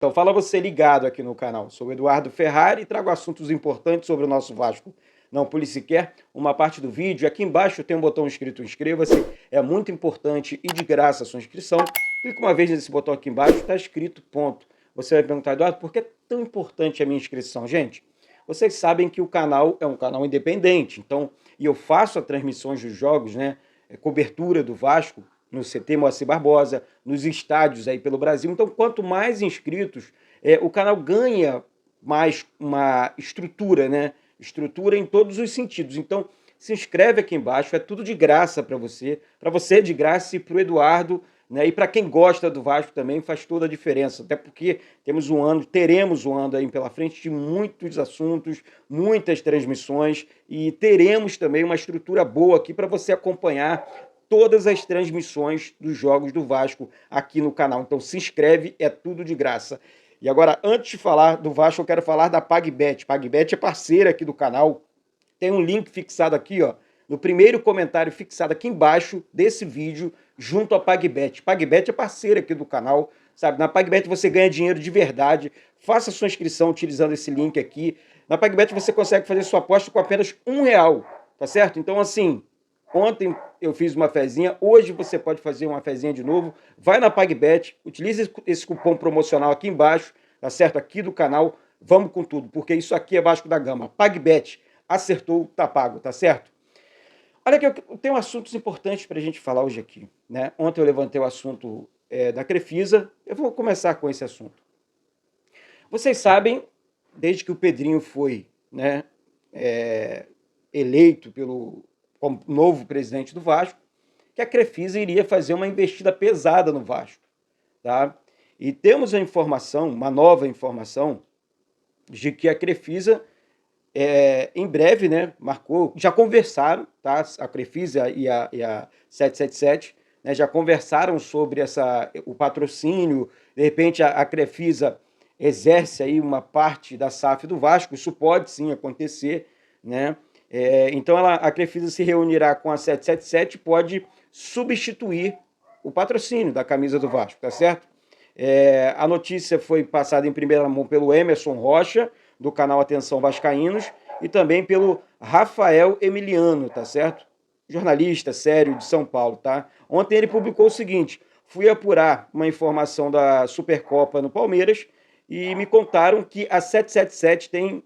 Então fala você ligado aqui no canal. Sou o Eduardo Ferrari e trago assuntos importantes sobre o nosso Vasco. Não pule sequer uma parte do vídeo. Aqui embaixo tem um botão escrito inscreva-se. É muito importante e de graça a sua inscrição. Clica uma vez nesse botão aqui embaixo, está escrito ponto. Você vai perguntar, Eduardo, por que é tão importante a minha inscrição? Gente, vocês sabem que o canal é um canal independente, então, e eu faço as transmissões dos jogos, né? Cobertura do Vasco no CT Moacir Barbosa, nos estádios aí pelo Brasil. Então, quanto mais inscritos, o canal ganha mais uma estrutura, né? Estrutura em todos os sentidos. Então, se inscreve aqui embaixo, é tudo de graça para você é de graça e para o Eduardo, né? E para quem gosta do Vasco também faz toda a diferença, até porque teremos um ano aí pela frente de muitos assuntos, muitas transmissões e teremos também uma estrutura boa aqui para você acompanhar todas as transmissões dos jogos do Vasco aqui no canal. Então se inscreve, é tudo de graça. E agora, antes de falar do Vasco, eu quero falar da PagBet. PagBet é parceira aqui do canal. Tem um link fixado aqui, ó, no primeiro comentário fixado aqui embaixo desse vídeo, junto à PagBet. PagBet é parceira aqui do canal, sabe? Na PagBet você ganha dinheiro de verdade. Faça sua inscrição utilizando esse link aqui. Na PagBet você consegue fazer sua aposta com apenas R$ 1, tá certo? Então, assim, ontem eu fiz uma fezinha, hoje você pode fazer uma fezinha de novo. Vai na PagBet, utilize esse cupom promocional aqui embaixo, tá certo? Aqui do canal. Vamos com tudo, porque isso aqui é Vasco da Gama. PagBet, acertou, tá pago, tá certo? Olha que eu tenho assuntos importantes para a gente falar hoje aqui, né? Ontem eu levantei o assunto da Crefisa, eu vou começar com esse assunto. Vocês sabem, desde que o Pedrinho foi, né, eleito como novo presidente do Vasco, que a Crefisa iria fazer uma investida pesada no Vasco, tá? E temos a informação, uma nova informação, de que a Crefisa em breve, né, já conversaram, tá? A Crefisa e a 777, né, já conversaram sobre o patrocínio. De repente a Crefisa exerce aí uma parte da SAF do Vasco, isso pode sim acontecer, né? Então a Crefisa se reunirá com a 777 e pode substituir o patrocínio da camisa do Vasco, tá certo? A notícia foi passada em primeira mão pelo Emerson Rocha, do canal Atenção Vascaínos, e também pelo Rafael Emiliano, tá certo? Jornalista sério de São Paulo, tá? Ontem ele publicou o seguinte: fui apurar uma informação da Supercopa no Palmeiras e me contaram que a 777 tem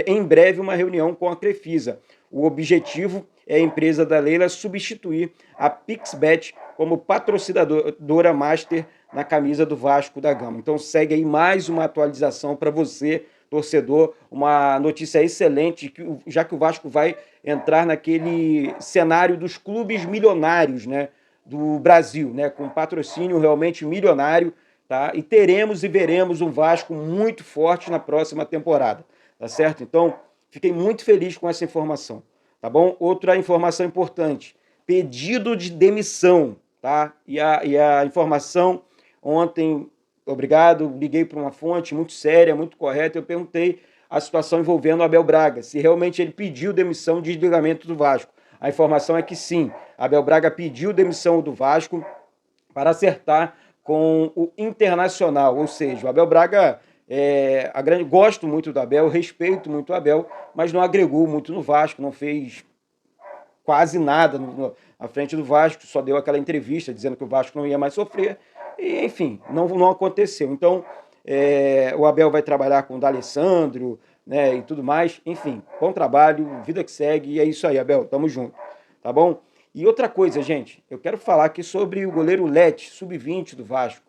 em breve uma reunião com a Crefisa. O objetivo é a empresa da Leila substituir a Pixbet como patrocinadora master na camisa do Vasco da Gama. Então segue aí mais uma atualização para você, torcedor, uma notícia excelente, já que o Vasco vai entrar naquele cenário dos clubes milionários, né, do Brasil, né, com patrocínio realmente milionário, tá? E teremos e veremos um Vasco muito forte na próxima temporada, tá certo? Então, fiquei muito feliz com essa informação, tá bom? Outra informação importante: pedido de demissão, tá? E a informação ontem, obrigado, liguei para uma fonte muito séria, muito correta, eu perguntei a situação envolvendo o Abel Braga, se realmente ele pediu demissão de desligamento do Vasco. A informação é que sim, Abel Braga pediu demissão do Vasco para com o Internacional, ou seja, o Abel Braga, gosto muito do Abel, respeito muito o Abel, mas não agregou muito no Vasco, não fez quase nada à frente do Vasco, só deu aquela entrevista dizendo que o Vasco não ia mais sofrer, e enfim, não aconteceu. Então, o Abel vai trabalhar com o D'Alessandro, né, e tudo mais, enfim, bom trabalho, vida que segue, e é isso aí, Abel, tamo junto, tá bom? E outra coisa, gente, eu quero falar aqui sobre o goleiro Lete, sub-20 do Vasco,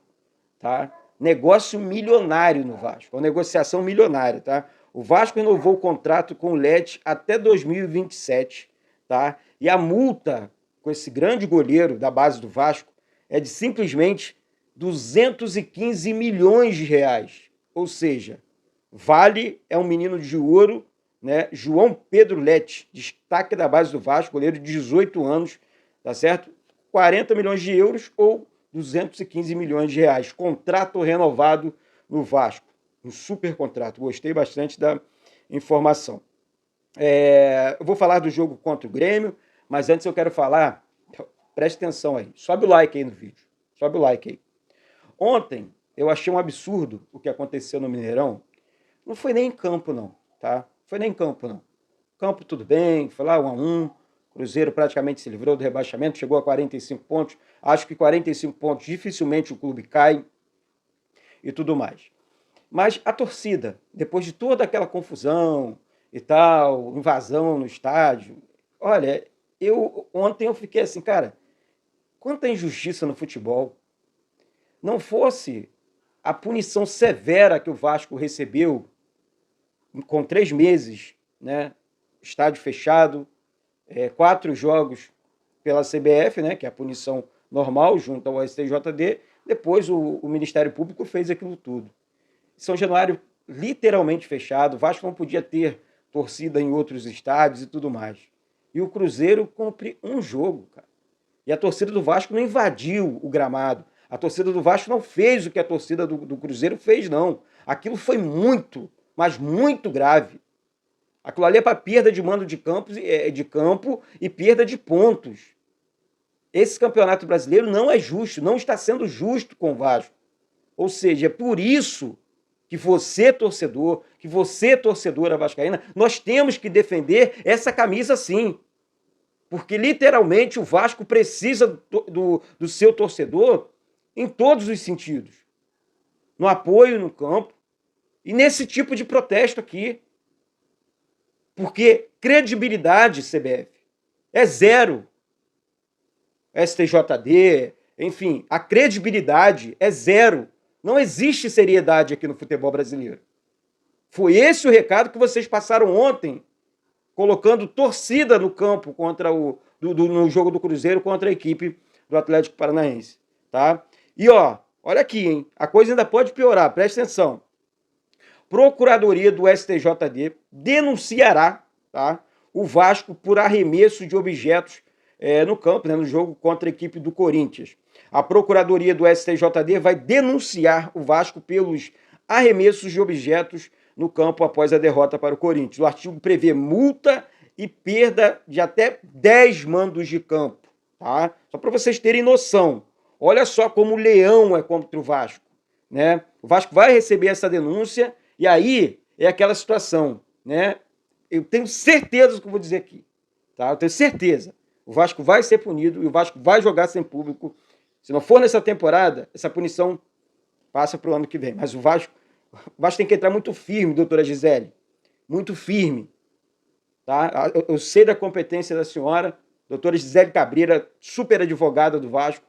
tá? Negócio milionário no Vasco, uma negociação milionária, tá? O Vasco renovou o contrato com o Lete até 2027, tá? E a multa com esse grande goleiro da base do Vasco é de simplesmente 215 milhões de reais. Ou seja, Vale é um menino de ouro, né? João Pedro Lete, destaque da base do Vasco, goleiro de 18 anos, tá certo? 40 milhões de euros ou 215 milhões de reais. Contrato renovado no Vasco. Um super contrato. Gostei bastante da informação. Eu vou falar do jogo contra o Grêmio, mas antes eu quero falar, preste atenção aí, sobe o like aí no vídeo, sobe o like aí. Ontem, eu achei um absurdo o que aconteceu no Mineirão. Não foi nem em campo, não, tá? Foi nem em campo, não. Campo tudo bem, foi lá 1-1. Cruzeiro praticamente se livrou do rebaixamento, chegou a 45 pontos. Acho que 45 pontos dificilmente o clube cai e tudo mais. Mas a torcida, depois de toda aquela confusão e tal, invasão no estádio, olha, ontem eu fiquei assim, cara, quanta injustiça no futebol. Não fosse a punição severa que o Vasco recebeu com 3 meses, né? Estádio fechado, 4 jogos pela CBF, né? Que é a punição normal junto ao STJD. Depois o Ministério Público fez aquilo tudo. São Januário literalmente fechado, o Vasco não podia ter torcida em outros estádios e tudo mais. E o Cruzeiro cumpre um jogo, cara. E a torcida do Vasco não invadiu o gramado. A torcida do Vasco não fez o que a torcida do Cruzeiro fez, não. Aquilo foi muito, mas muito grave. Aquilo ali é para perda de mando de campo e perda de pontos. Esse campeonato brasileiro não é justo, não está sendo justo com o Vasco. Ou seja, é por isso que você, torcedora vascaína, nós temos que defender essa camisa sim. Porque literalmente o Vasco precisa do seu torcedor em todos os sentidos. No apoio no campo e nesse tipo de protesto aqui. Porque credibilidade, CBF, é zero. STJD, enfim, a credibilidade é zero. Não existe seriedade aqui no futebol brasileiro. Foi esse o recado que vocês passaram ontem, colocando torcida no campo contra no jogo do Cruzeiro contra a equipe do Atlético Paranaense, tá? E olha aqui, hein? A coisa ainda pode piorar, presta atenção. Procuradoria do STJD denunciará, tá, o Vasco por arremesso de objetos no campo, né, no jogo contra a equipe do Corinthians. A Procuradoria do STJD vai denunciar o Vasco pelos arremessos de objetos no campo após a derrota para o Corinthians. O artigo prevê multa e perda de até 10 mandos de campo. Tá? Só para vocês terem noção. Olha só como o leão é contra o Vasco. Né? O Vasco vai receber essa denúncia e aí é aquela situação. Né? Eu tenho certeza do que eu vou dizer aqui. Tá? Eu tenho certeza. O Vasco vai ser punido e o Vasco vai jogar sem público. Se não for nessa temporada, essa punição passa para o ano que vem. Mas o Vasco tem que entrar muito firme, doutora Gisele. Muito firme. Tá? Eu sei da competência da senhora, doutora Gisele Cabreira, super advogada do Vasco.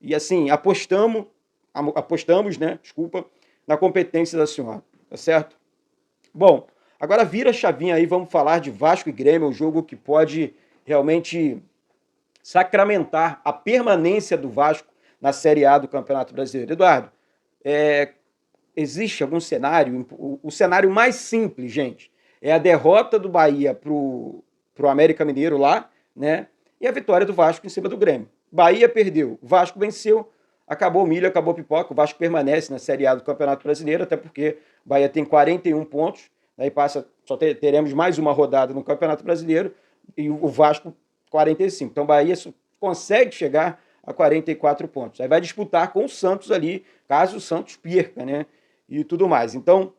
E assim, apostamos, né? Desculpa, na competência da senhora. Tá certo? Bom, agora vira a chavinha aí, vamos falar de Vasco e Grêmio, um jogo que pode realmente sacramentar a permanência do Vasco na Série A do Campeonato Brasileiro. Eduardo, existe algum cenário? O cenário mais simples, gente, é a derrota do Bahia pro América Mineiro lá, né? E a vitória do Vasco em cima do Grêmio. Bahia perdeu, Vasco venceu, acabou o milho, acabou a pipoca, o Vasco permanece na Série A do Campeonato Brasileiro, até porque o Bahia tem 41 pontos, daí teremos mais uma rodada no Campeonato Brasileiro, e o Vasco 45. Então o Bahia consegue chegar a 44 pontos. Aí vai disputar com o Santos ali, caso o Santos perca, né? E tudo mais. Então,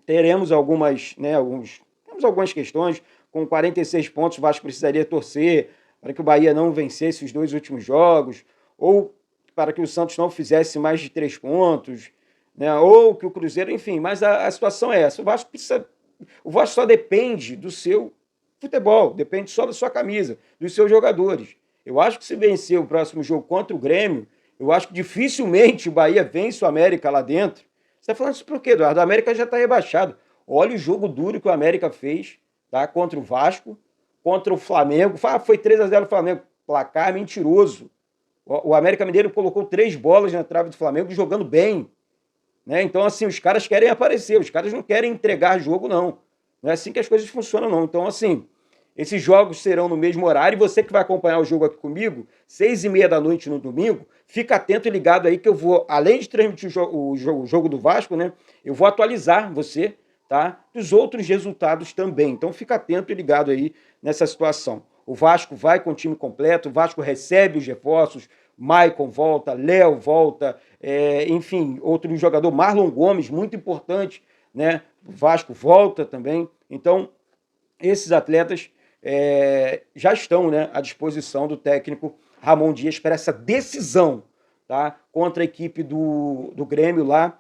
teremos algumas questões. Com 46 pontos, o Vasco precisaria torcer para que o Bahia não vencesse os 2 últimos jogos, ou para que o Santos não fizesse mais de 3 pontos, né? Ou que o Cruzeiro, enfim. Mas a situação é essa. O Vasco só depende do seu futebol, depende só da sua camisa, dos seus jogadores. Eu acho que se vencer o próximo jogo contra o Grêmio, eu acho que dificilmente o Bahia vence o América lá dentro. Você está falando isso por quê, Eduardo? O América já está rebaixado. Olha o jogo duro que o América fez, tá? Contra o Vasco, contra o Flamengo. Foi 3-0 o Flamengo. Placar mentiroso. O América Mineiro colocou 3 bolas na trave do Flamengo jogando bem. Né? Então, assim, os caras querem aparecer, os caras não querem entregar jogo, não. Não é assim que as coisas funcionam, não. Então, assim, esses jogos serão no mesmo horário. E você que vai acompanhar o jogo aqui comigo, 6h30 da noite no domingo, fica atento e ligado aí que eu vou, além de transmitir o jogo do Vasco, né? Eu vou atualizar você, tá? Dos outros resultados também. Então, fica atento e ligado aí nessa situação. O Vasco vai com o time completo, o Vasco recebe os reforços, Maicon volta, Léo volta, enfim, outro jogador, Marlon Gomes, muito importante, né? O Vasco volta também. Então, esses atletas já estão, né, à disposição do técnico Ramon Dias para essa decisão, tá? Contra a equipe do Grêmio lá,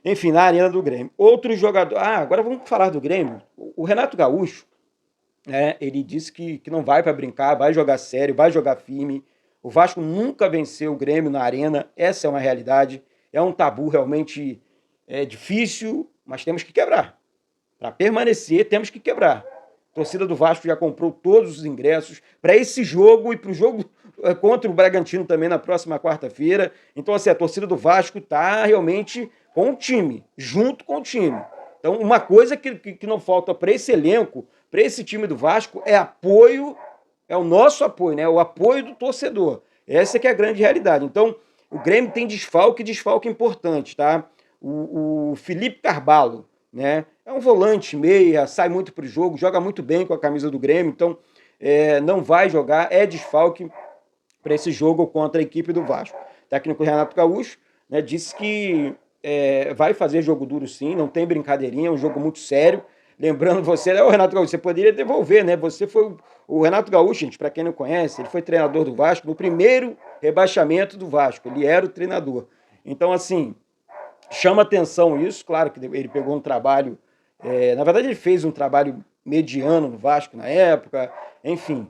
enfim, na Arena do Grêmio. Outro jogador. Agora vamos falar do Grêmio. O Renato Gaúcho, ele disse que não vai para brincar, vai jogar sério, vai jogar firme. O Vasco nunca venceu o Grêmio na Arena, essa é uma realidade. É um tabu realmente difícil, mas temos que quebrar. Para permanecer, temos que quebrar. A torcida do Vasco já comprou todos os ingressos para esse jogo e para o jogo contra o Bragantino também na próxima quarta-feira. Então, assim, a torcida do Vasco está realmente com o time, junto com o time. Então, uma coisa que não falta para esse elenco, para esse time do Vasco, é apoio, é o nosso apoio, né? O apoio do torcedor. Essa que é a grande realidade. Então, o Grêmio tem desfalque importante, tá? O Felipe Carvalho, né? É um volante meia, sai muito para o jogo, joga muito bem com a camisa do Grêmio, então não vai jogar, é desfalque para esse jogo contra a equipe do Vasco. O técnico Renato Gaúcho, né, disse que vai fazer jogo duro sim, não tem brincadeirinha, é um jogo muito sério. Lembrando você, né, o Renato Gaúcho, você poderia devolver, né? Você foi o Renato Gaúcho, gente, para quem não conhece, ele foi treinador do Vasco no primeiro rebaixamento do Vasco, ele era o treinador. Então, assim, chama atenção isso, claro que ele pegou um trabalho, na verdade ele fez um trabalho mediano no Vasco na época, enfim,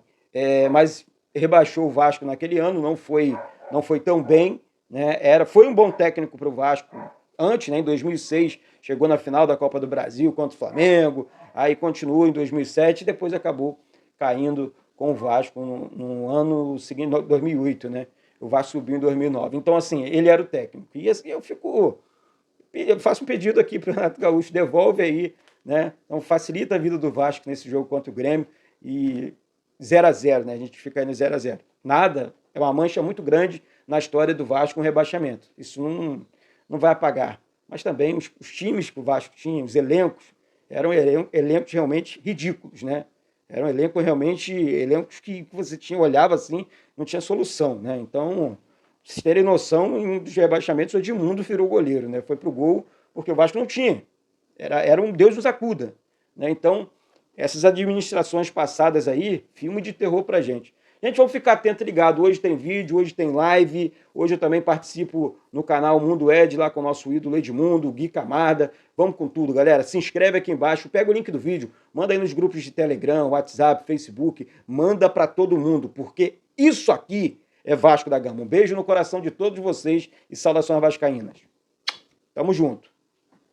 mas rebaixou o Vasco naquele ano, não foi tão bem, né? Foi um bom técnico para o Vasco antes, né? Em 2006 chegou na final da Copa do Brasil contra o Flamengo, aí continuou em 2007 e depois acabou caindo com o Vasco no ano seguinte, 2008, né? O Vasco subiu em 2009. Então, assim, ele era o técnico. E assim, eu faço um pedido aqui para o Renato Gaúcho, devolve aí, né? Então facilita a vida do Vasco nesse jogo contra o Grêmio e 0-0, né? A gente fica aí no 0-0. Nada, é uma mancha muito grande na história do Vasco com rebaixamento. Isso não vai apagar. Mas também os times que o Vasco tinha, os elencos, eram elencos realmente ridículos, né? Eram elencos que você olhava assim, não tinha solução, né? Então, vocês terem noção, em um dos rebaixamentos, o Edmundo virou goleiro, né? Foi pro gol porque o Vasco não tinha. Era um Deus nos acuda, né? Então, essas administrações passadas aí, filme de terror pra gente. Gente, vamos ficar atento e ligado. Hoje tem vídeo, hoje tem live. Hoje eu também participo no canal Mundo Ed, lá com o nosso ídolo Edmundo, o Gui Camarda. Vamos com tudo, galera. Se inscreve aqui embaixo, pega o link do vídeo, manda aí nos grupos de Telegram, WhatsApp, Facebook, manda para todo mundo, porque isso aqui é Vasco da Gama. Um beijo no coração de todos vocês e saudações vascaínas. Tamo junto.